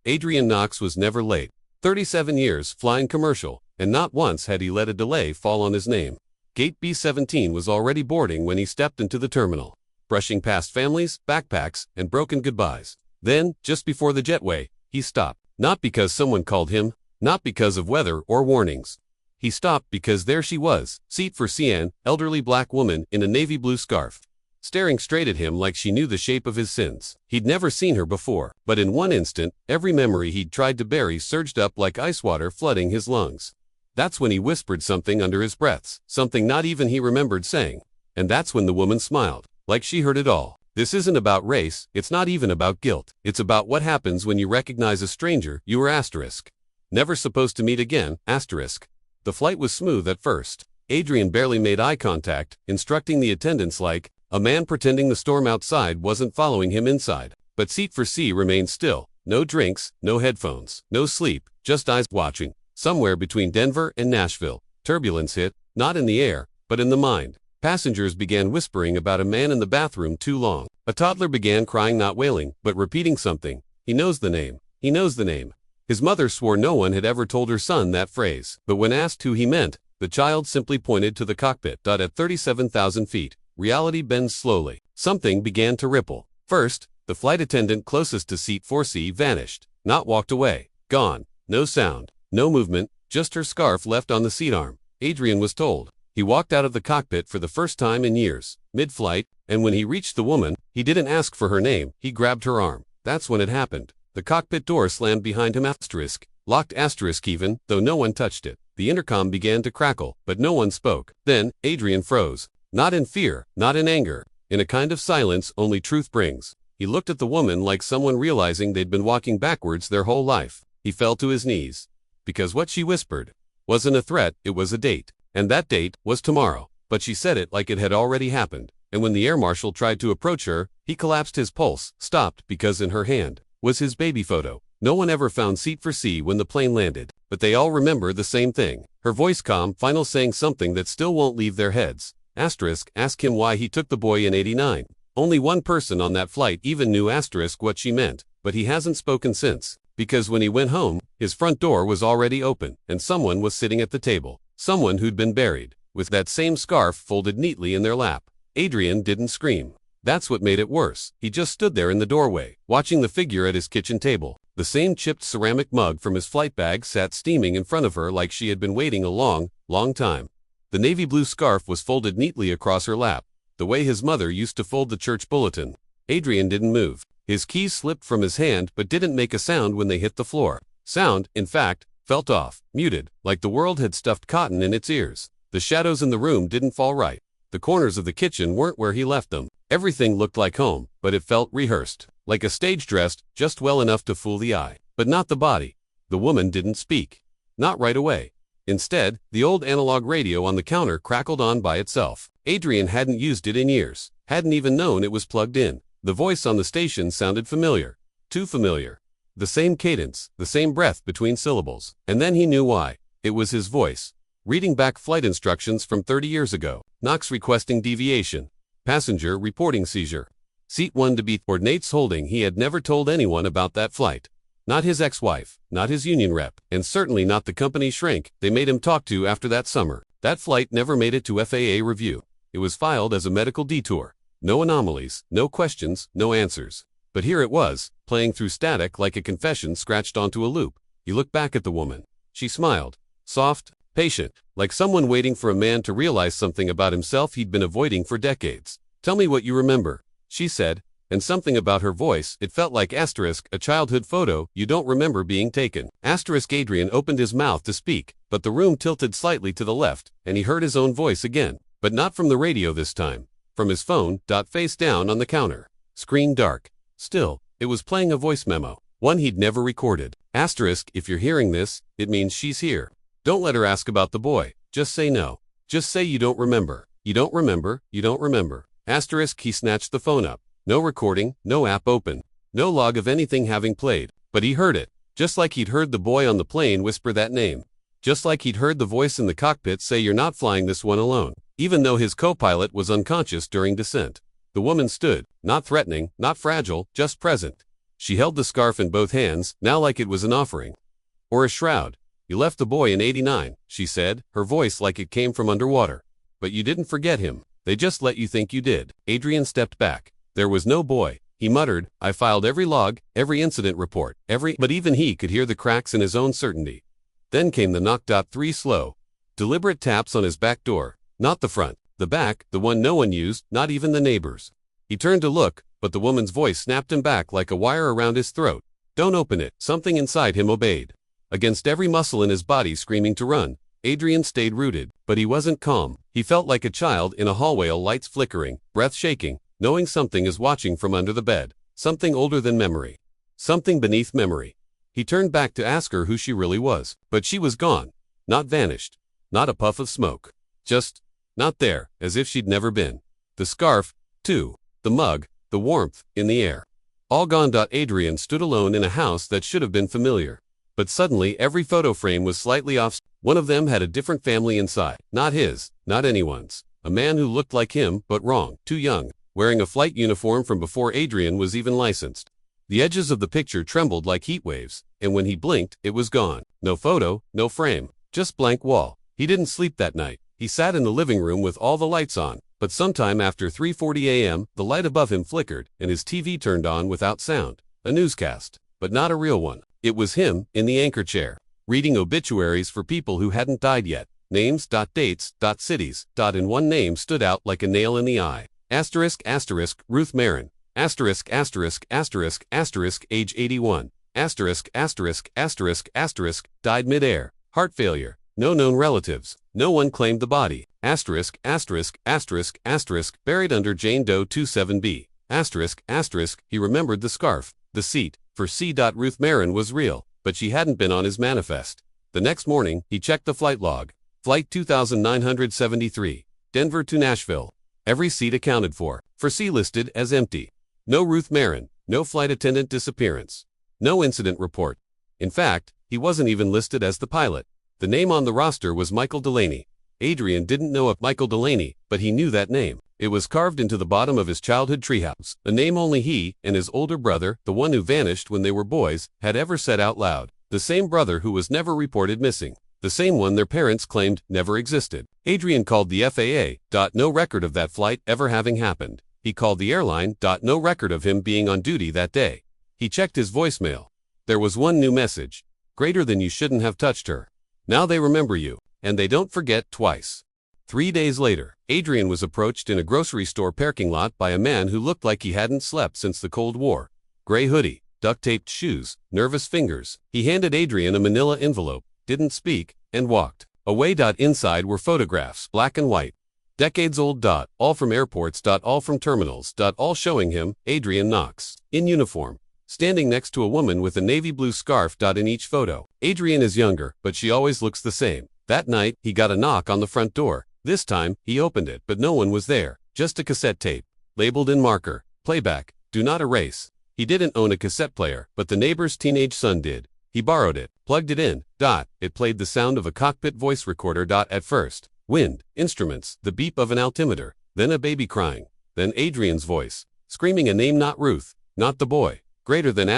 Adrian Knox was never late. 37 years, flying commercial, and not once had he let a delay fall on his name. Gate B-17 was already boarding when he stepped into the terminal, brushing past families, backpacks, and broken goodbyes. Then, just before the jetway, he stopped. Not because someone called him, not because of weather or warnings. He stopped because there she was, seat for Sian, elderly black woman in a navy blue scarf, staring straight at him like she knew the shape of his sins. He'd never seen her before, but in one instant, every memory he'd tried to bury surged up like ice water flooding his lungs. That's when he whispered something under his breaths, something not even he remembered saying. And that's when the woman smiled, like she heard it all. This isn't about race, it's not even about guilt. It's about what happens when you recognize a stranger you were asterisk. Never supposed to meet again, asterisk. The flight was smooth at first. Adrian barely made eye contact, instructing the attendants like a man pretending the storm outside wasn't following him inside. But seat for C remained still. No drinks, no headphones, no sleep, just eyes watching. Somewhere between Denver and Nashville, turbulence hit, not in the air, but in the mind. Passengers began whispering about a man in the bathroom too long. A toddler began crying, not wailing, but repeating something. He knows the name. He knows the name. His mother swore no one had ever told her son that phrase. But when asked who he meant, the child simply pointed to the cockpit. At 37,000 feet, reality bends slowly. Something began to ripple. First, the flight attendant closest to seat 4C vanished, not walked away. Gone. No sound, no movement, just her scarf left on the seat arm. Adrian was told. He walked out of the cockpit for the first time in years, mid-flight, and when he reached the woman, he didn't ask for her name, he grabbed her arm. That's when it happened. The cockpit door slammed behind him asterisk, locked asterisk even, though no one touched it. The intercom began to crackle, but no one spoke. Then, Adrian froze. Not in fear, not in anger. In a kind of silence only truth brings. He looked at the woman like someone realizing they'd been walking backwards their whole life. He fell to his knees. Because what she whispered wasn't a threat, it was a date. And that date was tomorrow. But she said it like it had already happened. And when the air marshal tried to approach her, he collapsed, his pulse stopped because in her hand was his baby photo. No one ever found seat for C when the plane landed, but they all remember the same thing. Her voice calm, final, saying something that still won't leave their heads. Asterisk, ask him why he took the boy in '89. Only one person on that flight even knew asterisk what she meant, but he hasn't spoken since. Because when he went home, his front door was already open, and someone was sitting at the table. Someone who'd been buried, with that same scarf folded neatly in their lap. Adrian didn't scream. That's what made it worse. He just stood there in the doorway, watching the figure at his kitchen table. The same chipped ceramic mug from his flight bag sat steaming in front of her like she had been waiting a long, long time. The navy blue scarf was folded neatly across her lap, the way his mother used to fold the church bulletin. Adrian didn't move. His keys slipped from his hand but didn't make a sound when they hit the floor. Sound, in fact, felt off, muted, like the world had stuffed cotton in its ears. The shadows in the room didn't fall right. The corners of the kitchen weren't where he left them. Everything looked like home, but it felt rehearsed, like a stage dressed just well enough to fool the eye, but not the body. The woman didn't speak. Not right away. Instead, the old analog radio on the counter crackled on by itself. Adrian hadn't used it in years, hadn't even known it was plugged in. The voice on the station sounded familiar. Too familiar. The same cadence, the same breath between syllables. And then he knew why. It was his voice. Reading back flight instructions from 30 years ago. Knox requesting deviation. Passenger reporting seizure. Seat 1 to be coordinates holding. He had never told anyone about that flight. Not his ex-wife, not his union rep, and certainly not the company shrink they made him talk to after that summer. That flight never made it to FAA review. It was filed as a medical detour. No anomalies, no questions, no answers. But here it was, playing through static like a confession scratched onto a loop. He looked back at the woman. She smiled. Soft, patient, like someone waiting for a man to realize something about himself he'd been avoiding for decades. Tell me what you remember, she said, and something about her voice, it felt like asterisk, a childhood photo you don't remember being taken. Asterisk. Adrian opened his mouth to speak, but the room tilted slightly to the left, and he heard his own voice again, but not from the radio this time. From his phone, face down on the counter. Screen dark. Still, it was playing a voice memo, one he'd never recorded. Asterisk, if you're hearing this, it means she's here. Don't let her ask about the boy. Just say no. Just say you don't remember. You don't remember, you don't remember. Asterisk. He snatched the phone up. No recording, no app open, no log of anything having played. But he heard it, just like he'd heard the boy on the plane whisper that name. Just like he'd heard the voice in the cockpit say you're not flying this one alone, even though his co-pilot was unconscious during descent. The woman stood, not threatening, not fragile, just present. She held the scarf in both hands, now like it was an offering. Or a shroud. You left the boy in '89, she said, her voice like it came from underwater. But you didn't forget him. They just let you think you did. Adrian stepped back. There was no boy. He muttered, I filed every log, every incident report, but even he could hear the cracks in his own certainty. Then came the knock. 3 slow, deliberate taps on his back door. Not the front, the back, the one no one used, not even the neighbors. He turned to look, but the woman's voice snapped him back like a wire around his throat. Don't open it. Something inside him obeyed. Against every muscle in his body screaming to run, Adrian stayed rooted, but he wasn't calm. He felt like a child in a hallway, lights flickering, breath shaking, knowing something is watching from under the bed. Something older than memory. Something beneath memory. He turned back to ask her who she really was, but she was gone. Not vanished. Not a puff of smoke. Just not there, as if she'd never been. The scarf, too. The mug, the warmth, in the air. All gone. Adrian stood alone in a house that should have been familiar. But suddenly every photo frame was slightly off. One of them had a different family inside. Not his, not anyone's. A man who looked like him, but wrong, too young, wearing a flight uniform from before Adrian was even licensed. The edges of the picture trembled like heat waves, and when he blinked, it was gone. No photo, no frame, just blank wall. He didn't sleep that night. He sat in the living room with all the lights on, but sometime after 3:40 a.m., the light above him flickered, and his TV turned on without sound. A newscast, but not a real one. It was him, in the anchor chair, reading obituaries for people who hadn't died yet. Names, dates, cities, and one name stood out like a nail in the eye. Asterisk, Ruth Marin. Asterisk, age 81. Asterisk, died mid-air. Heart failure. No known relatives. No one claimed the body. Asterisk, buried under Jane Doe 27B. Asterisk, he remembered the scarf, the seat, for C. Ruth Marin was real, but she hadn't been on his manifest. The next morning, he checked the flight log. Flight 2973, Denver to Nashville. Every seat accounted for C listed as empty. No Ruth Marin, no flight attendant disappearance. No incident report. In fact, he wasn't even listed as the pilot. The name on the roster was Michael Delaney. Adrian didn't know of Michael Delaney, but he knew that name. It was carved into the bottom of his childhood treehouse, a name only he and his older brother, the one who vanished when they were boys, had ever said out loud. The same brother who was never reported missing. The same one their parents claimed never existed. Adrian called the FAA. No record of that flight ever having happened. He called the airline. No record of him being on duty that day. He checked his voicemail. There was one new message. Greater than you shouldn't have touched her. Now they remember you, and they don't forget twice. 3 days later, Adrian was approached in a grocery store parking lot by a man who looked like he hadn't slept since the Cold War. Gray hoodie, duct-taped shoes, nervous fingers. He handed Adrian a manila envelope, didn't speak, and walked away. Inside were photographs, black and white. Decades old. All from airports. All from terminals. All showing him, Adrian Knox, in uniform, standing next to a woman with a navy blue scarf. In each photo, Adrian is younger, but she always looks the same. That night, he got a knock on the front door. This time, he opened it, but no one was there. Just a cassette tape, labeled in marker, playback, do not erase. He didn't own a cassette player, but the neighbor's teenage son did. He borrowed it, plugged it in. It played the sound of a cockpit voice recorder. At first, wind, instruments, the beep of an altimeter, then a baby crying, then Adrian's voice, screaming a name. Not Ruth, not the boy. Greater than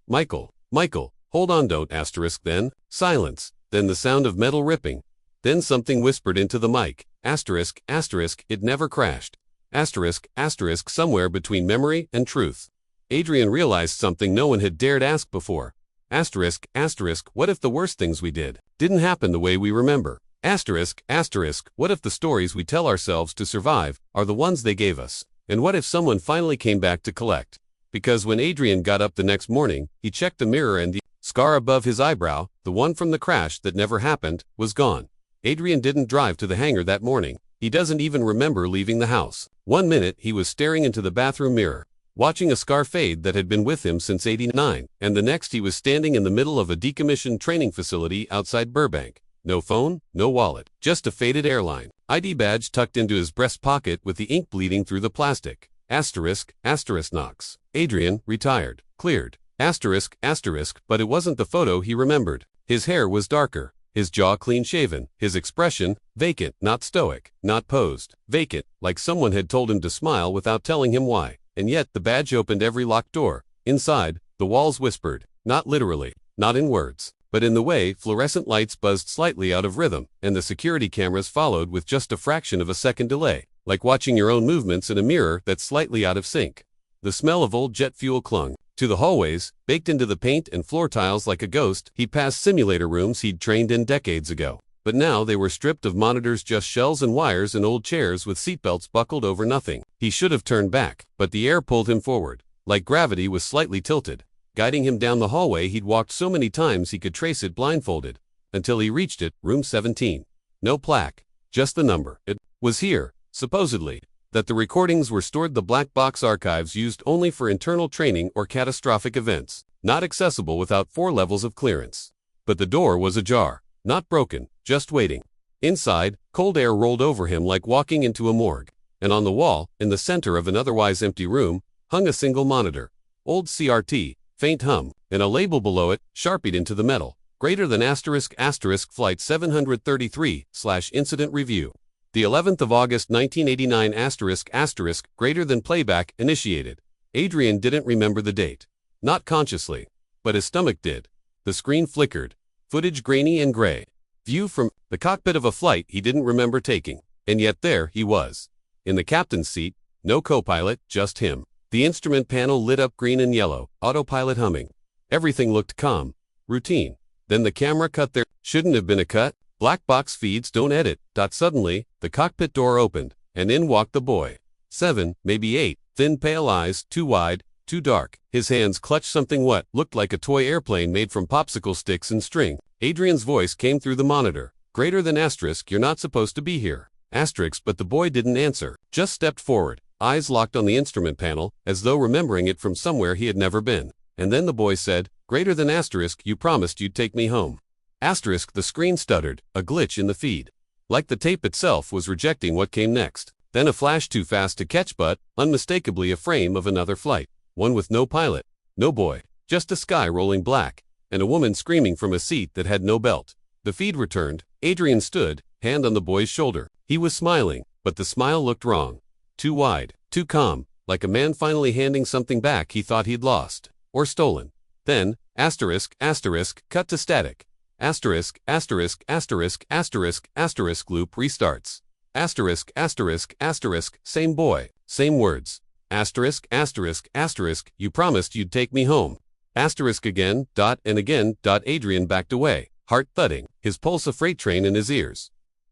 Michael, hold on. Then, silence, then the sound of metal ripping. Then something whispered into the mic. It never crashed. Somewhere between memory and truth. Adrian realized something no one had dared ask before. What if the worst things we didn't happen the way we remember? What if the stories we tell ourselves to survive are the ones they gave us? And what if someone finally came back to collect? Because when Adrian got up the next morning, he checked the mirror and the scar above his eyebrow, the one from the crash that never happened, was gone. Adrian didn't drive to the hangar that morning. He doesn't even remember leaving the house. 1 minute he was staring into the bathroom mirror, watching a scar fade that had been with him since '89, and the next he was standing in the middle of a decommissioned training facility outside Burbank. No phone, no wallet, just a faded airline ID badge tucked into his breast pocket with the ink bleeding through the plastic. Knox. Adrian, retired, cleared. But it wasn't the photo he remembered. His hair was darker, his jaw clean-shaven, his expression vacant, not stoic, not posed, vacant, like someone had told him to smile without telling him why. And yet the badge opened every locked door. Inside, the The walls whispered, not literally, not in words, but in the way fluorescent lights buzzed slightly out of rhythm, and the security cameras followed with just a fraction of a second delay, like watching your own movements in a mirror that's slightly out of sync. The smell of old jet fuel clung to the hallways, baked into the paint and floor tiles like a ghost. He passed simulator rooms he'd trained in decades ago, but now they were stripped of monitors, just shells and wires and old chairs with seatbelts buckled over nothing. He should have turned back, but the air pulled him forward, like gravity was slightly tilted, guiding him down the hallway he'd walked so many times he could trace it blindfolded, until he reached it, room 17. No plaque, just the number. It was here, supposedly, that the recordings were stored, the black box archives used only for internal training or catastrophic events, not accessible without 4 levels of clearance. But the door was ajar, not broken, just waiting. Inside, cold air rolled over him like walking into a morgue, and on the wall, in the center of an otherwise empty room, hung a single monitor, old CRT, faint hum, and a label below it, sharpied into the metal, greater than *** flight 733/incident review. The 11th of August 1989 *** greater than playback initiated. Adrian didn't remember the date. Not consciously. But his stomach did. The screen flickered. Footage grainy and gray. View from the cockpit of a flight he didn't remember taking. And yet there he was. In the captain's seat, no co-pilot, just him. The instrument panel lit up green and yellow, autopilot humming. Everything looked calm. Routine. Then the camera cut there. Shouldn't have been a cut. Black box feeds don't edit. Suddenly, the cockpit door opened, and in walked the boy. 7, maybe 8, thin pale eyes, too wide, too dark. His hands clutched something what looked like a toy airplane made from popsicle sticks and string. Adrian's voice came through the monitor. Greater than *, you're not supposed to be here. But the boy didn't answer, just stepped forward, eyes locked on the instrument panel, as though remembering it from somewhere he had never been. And then the boy said, greater than *, you promised you'd take me home. The screen stuttered, a glitch in the feed. Like the tape itself was rejecting what came next. Then a flash too fast to catch, but unmistakably a frame of another flight. One with no pilot, no boy, just a sky rolling black, and a woman screaming from a seat that had no belt. The feed returned. Adrian stood, hand on the boy's shoulder. He was smiling, but the smile looked wrong. Too wide, too calm, like a man finally handing something back he thought he'd lost. Or stolen. Then, ***, cut to static. ***, loop restarts. ***, same boy, same words. ***, you promised you'd take me home. Again, and again, Adrian backed away, heart thudding, his pulse a freight train in his ears.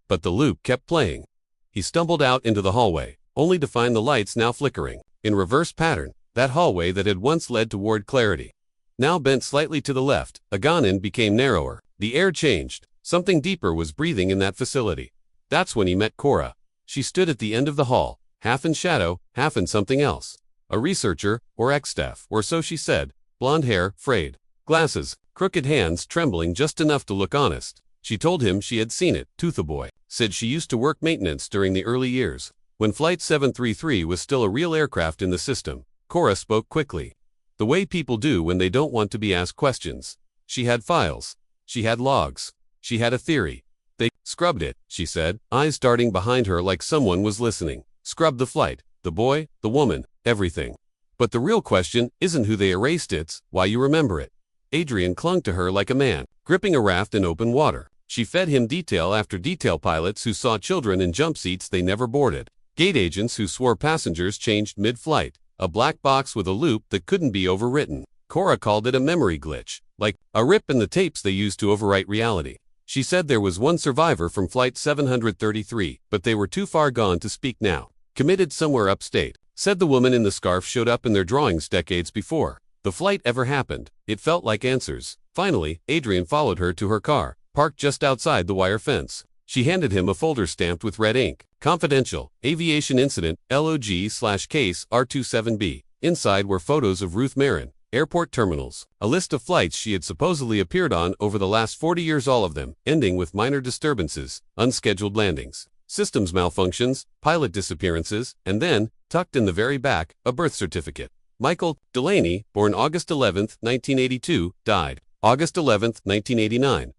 But the loop kept playing. He stumbled out into the hallway, only to find the lights now flickering, in reverse pattern, that hallway that had once led toward clarity. Now bent slightly to the left, Aganin became narrower. The air changed. Something deeper was breathing in that facility. That's when he met Cora. She stood at the end of the hall, half in shadow, half in something else. A researcher, or ex-staff, or so she said. Blonde hair, frayed. Glasses, crooked hands trembling just enough to look honest. She told him she had seen it. Toothaboy said she used to work maintenance during the early years, when Flight 733 was still a real aircraft in the system. Cora spoke quickly. The way people do when they don't want to be asked questions. She had files. She had logs. She had a theory. They scrubbed it, she said, eyes darting behind her like someone was listening. Scrubbed the flight, the boy, the woman, everything. But the real question isn't who they erased, it's why you remember it. Adrian clung to her like a man, gripping a raft in open water. She fed him detail after detail, pilots who saw children in jump seats they never boarded. Gate agents who swore passengers changed mid-flight. A black box with a loop that couldn't be overwritten. Cora called it a memory glitch, like a rip in the tapes they used to overwrite reality. She said there was one survivor from Flight 733, but they were too far gone to speak now. Committed somewhere upstate. Said the woman in the scarf showed up in their drawings decades before the flight ever happened. It felt like answers. Finally, Adrian followed her to her car, parked just outside the wire fence. She handed him a folder stamped with red ink. Confidential, Aviation Incident, LOG/Case R27B. Inside were photos of Ruth Marin, airport terminals, a list of flights she had supposedly appeared on over the last 40 years, all of them ending with minor disturbances, unscheduled landings, systems malfunctions, pilot disappearances, and then, tucked in the very back, a birth certificate. Michael Delaney, born August 11, 1982, died August 11, 1989.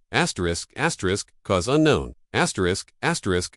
Cause unknown.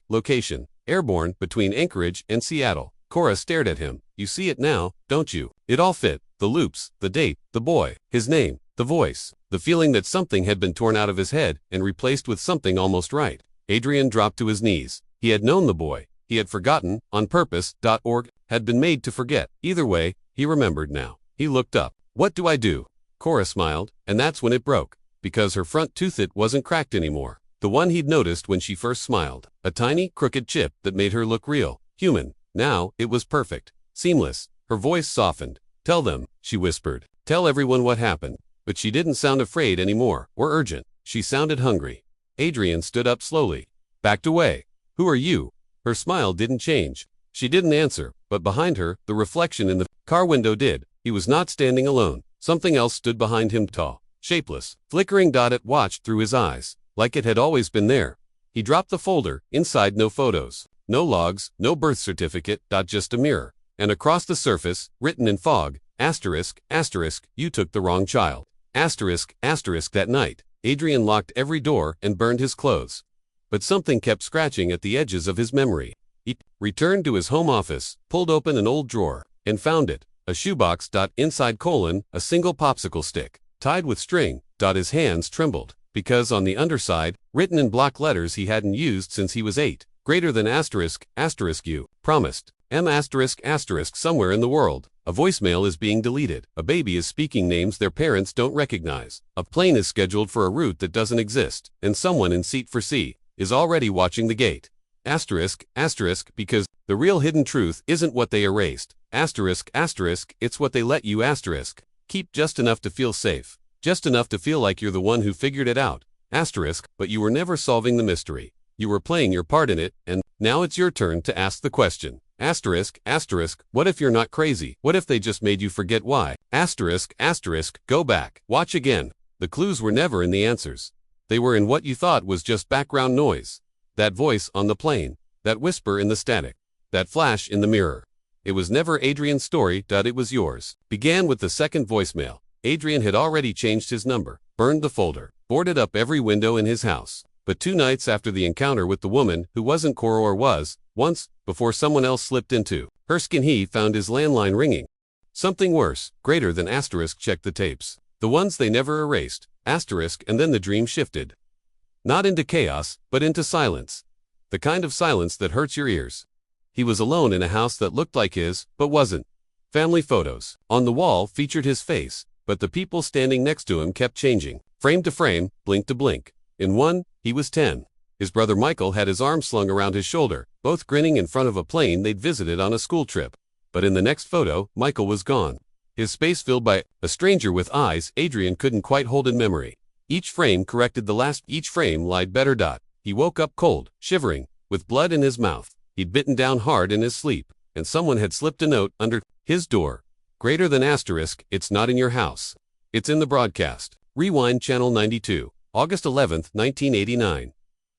Location. Airborne between Anchorage and Seattle. Cora stared at him. You see it now, don't you? It all fit. the loops, the date, the boy, his name, the voice, the feeling that something had been torn out of his head and replaced with something almost right. Adrian dropped to his knees. He had known the boy. He had forgotten, on purpose. Org had been made to forget. Either way, he remembered now. He looked up. What do I do? Cora smiled, and that's when it broke. Because her front tooth wasn't cracked anymore. The one he'd noticed when she first smiled. A tiny, crooked chip that made her look real, human. Now, it was perfect. Seamless. Her voice softened. Tell them, she whispered. Tell everyone what happened. But she didn't sound afraid anymore, or urgent. She sounded hungry. Adrian stood up slowly. Backed away. Who are you? Her smile didn't change. She didn't answer, but behind her, the reflection in the car window did. He was not standing alone. Something else stood behind him, tall, shapeless, flickering. It watched through his eyes, like it had always been there. He dropped the folder. Inside, no photos, no logs, no birth certificate. Just a mirror. And across the surface, written in fog, asterisk, asterisk, you took the wrong child. Asterisk, asterisk. That night, Adrian locked every door and burned his clothes. But something kept scratching at the edges of his memory. He returned to his home office, pulled open an old drawer, and found it. A shoebox. Inside, a single popsicle stick, tied with string. His hands trembled, because on the underside, written in block letters he hadn't used since he was 8, greater than asterisk, asterisk you, promised. M asterisk asterisk. Somewhere in the world, a voicemail is being deleted. A baby is speaking names their parents don't recognize. A plane is scheduled for a route that doesn't exist, and someone in seat for C is already watching the gate. Asterisk, asterisk, because the real hidden truth isn't what they erased. Asterisk, asterisk, it's what they let you asterisk keep just enough to feel safe, just enough to feel like you're the one who figured it out. Asterisk, but you were never solving the mystery. You were playing your part in it, and now it's your turn to ask the question. Asterisk, asterisk, what if you're not crazy? What if they just made you forget why? Asterisk, asterisk, go back. Watch again. The clues were never in the answers. They were in what you thought was just background noise. That voice on the plane, that whisper in the static, that flash in the mirror. It was never Adrian's story. It was yours. Began with the second voicemail. Adrian had already changed his number, burned the folder, boarded up every window in his house. But 2 nights after the encounter with the woman who wasn't Cora or was, once, before someone else slipped into her skin, he found his landline ringing. Something worse, greater than asterisk checked the tapes. The ones they never erased. Asterisk, and then the dream shifted. Not into chaos, but into silence. The kind of silence that hurts your ears. He was alone in a house that looked like his, but wasn't. Family photos on the wall featured his face, but the people standing next to him kept changing. Frame to frame, blink to blink. In one, he was 10. His brother Michael had his arm slung around his shoulder, both grinning in front of a plane they'd visited on a school trip. But in the next photo, Michael was gone. His space filled by a stranger with eyes Adrian couldn't quite hold in memory. Each frame corrected the last. Each frame lied better. He woke up cold, shivering, with blood in his mouth. He'd bitten down hard in his sleep, and someone had slipped a note under his door. Greater than asterisk, it's not in your house. It's in the broadcast. Rewind channel 92, August 11th, 1989.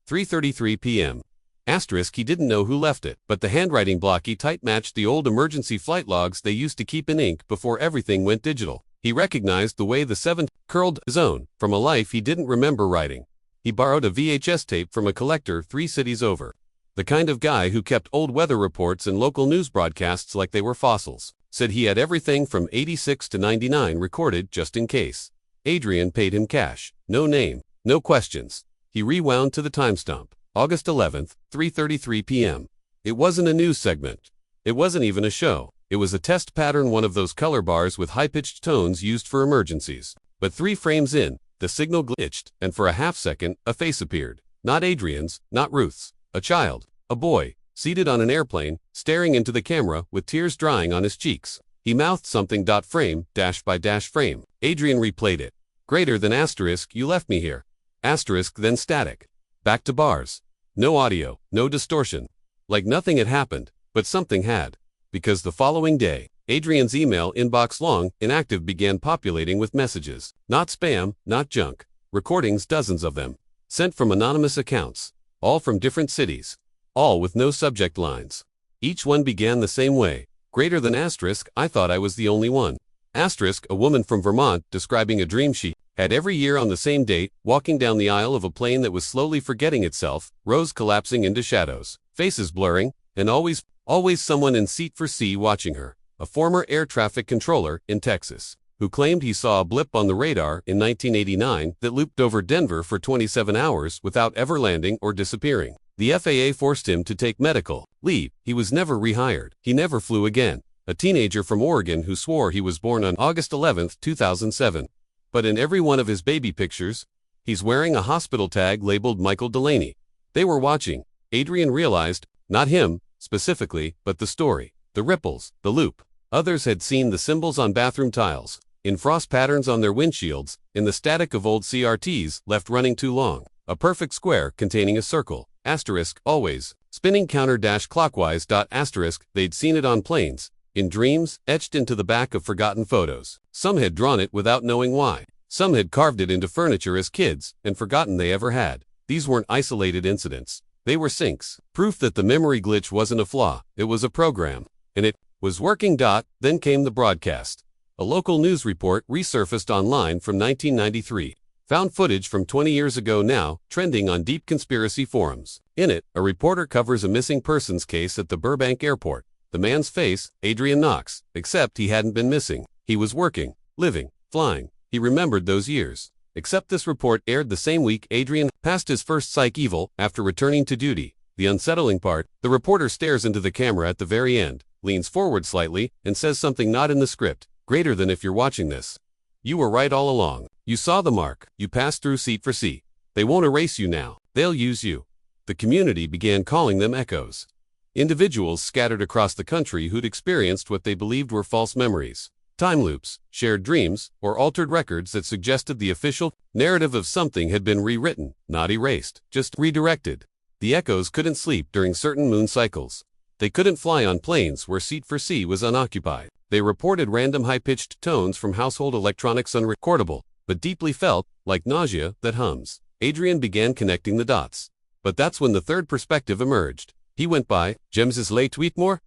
3:33 p.m. Asterisk, he didn't know who left it, but the handwriting blocky type matched the old emergency flight logs they used to keep in ink before everything went digital. He recognized the way the 7 curled his own from a life he didn't remember writing. He borrowed a VHS tape from a collector 3 cities over. The kind of guy who kept old weather reports and local news broadcasts like they were fossils. Said he had everything from 86 to 99 recorded just in case. Adrian paid him cash. No name, no questions. He rewound to the timestamp. August 11th, 3:33 p.m. It wasn't a news segment. It wasn't even a show. It was a test pattern, one of those color bars with high-pitched tones used for emergencies. But 3 frames in, the signal glitched, and for a half-second, a face appeared. Not Adrian's, not Ruth's. A child, a boy, seated on an airplane, staring into the camera with tears drying on his cheeks. He mouthed something. Frame, dash by dash frame. Adrian replayed it. Greater than asterisk, you left me here. Asterisk, then static. Back to bars. No audio, no distortion. Like nothing had happened, but something had. Because the following day, Adrian's email inbox, long inactive, began populating with messages. Not spam, not junk. Recordings, dozens of them. Sent from anonymous accounts. All from different cities. All with no subject lines. Each one began the same way. Greater than asterisk, I thought I was the only one. Asterisk, a woman from Vermont describing a dream she had every year on the same date, walking down the aisle of a plane that was slowly forgetting itself, rows collapsing into shadows, faces blurring, and always someone in seat for C watching her. a former air traffic controller in Texas, who claimed he saw a blip on the radar in 1989 that looped over Denver for 27 hours without ever landing or disappearing. The FAA forced him to take medical leave. He was never rehired. He never flew again. A teenager from Oregon who swore he was born on August 11, 2007. But in every one of his baby pictures, he's wearing a hospital tag labeled Michael Delaney. They were watching. Adrian realized, not him, specifically, but the story, the ripples, the loop. Others had seen the symbols on bathroom tiles, in frost patterns on their windshields, in the static of old CRTs left running too long. A perfect square containing a circle, asterisk, always, spinning counter-clockwise. Asterisk, they'd seen it on planes, in dreams, etched into the back of forgotten photos. Some had drawn it without knowing why. Some had carved it into furniture as kids and forgotten they ever had. These weren't isolated incidents. They were syncs. Proof that the memory glitch wasn't a flaw. It was a program. And it was working. Then came the broadcast. A local news report resurfaced online from 1993. Found footage from 20 years ago now, trending on deep conspiracy forums. In it, a reporter covers a missing persons case at the Burbank airport. The man's face, Adrian Knox, except he hadn't been missing. He was working, living, flying. He remembered those years. Except this report aired the same week Adrian passed his first psych eval after returning to duty. The unsettling part, the reporter stares into the camera at the very end, leans forward slightly, and says something not in the script, greater than if you're watching this. You were right all along. You saw the mark. You passed through seat for seat. They won't erase you now. They'll use you. The community began calling them echoes. Individuals scattered across the country who'd experienced what they believed were false memories. Time loops, shared dreams, or altered records that suggested the official narrative of something had been rewritten, not erased, just redirected. The echoes couldn't sleep during certain moon cycles. They couldn't fly on planes where seat for C was unoccupied. They reported random high-pitched tones from household electronics unrecordable, but deeply felt, like nausea that hums. Adrian began connecting the dots. But that's when the third perspective emerged. He went by James Lay Tweetmore,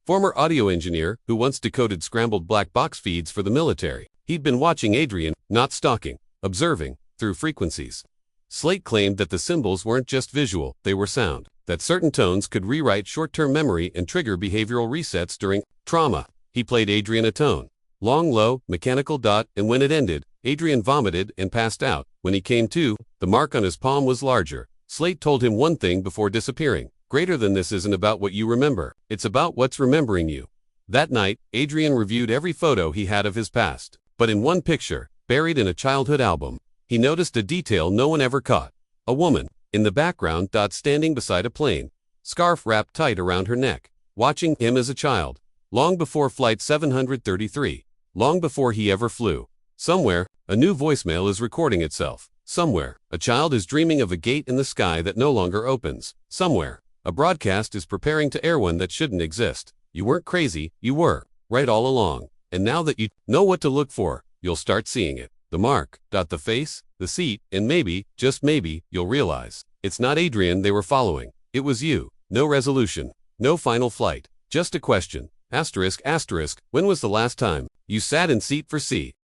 former audio engineer who once decoded scrambled black box feeds for the military. He'd been watching Adrian, not stalking, observing, through frequencies. Slate claimed that the symbols weren't just visual, they were sound, that certain tones could rewrite short-term memory and trigger behavioral resets during trauma. He played Adrian a tone. Long, low, mechanical. And when it ended, Adrian vomited and passed out. When he came to, the mark on his palm was larger. Slate told him one thing before disappearing. Greater than this isn't about what you remember. It's about what's remembering you. That night, Adrian reviewed every photo he had of his past. But in one picture, buried in a childhood album, he noticed a detail no one ever caught. A woman, in the background. Standing beside a plane, scarf wrapped tight around her neck, watching him as a child. Long before Flight 733. Long before he ever flew. Somewhere, a new voicemail is recording itself. Somewhere, a child is dreaming of a gate in the sky that no longer opens. Somewhere, a broadcast is preparing to air one that shouldn't exist. You weren't crazy, you were, right all along. And now that you know what to look for, you'll start seeing it. The mark, the face, the seat, and maybe, just maybe, you'll realize. It's not Adrian they were following. It was you. No resolution. No final flight. Just a question. Asterisk, asterisk, when was the last time you sat in seat for C?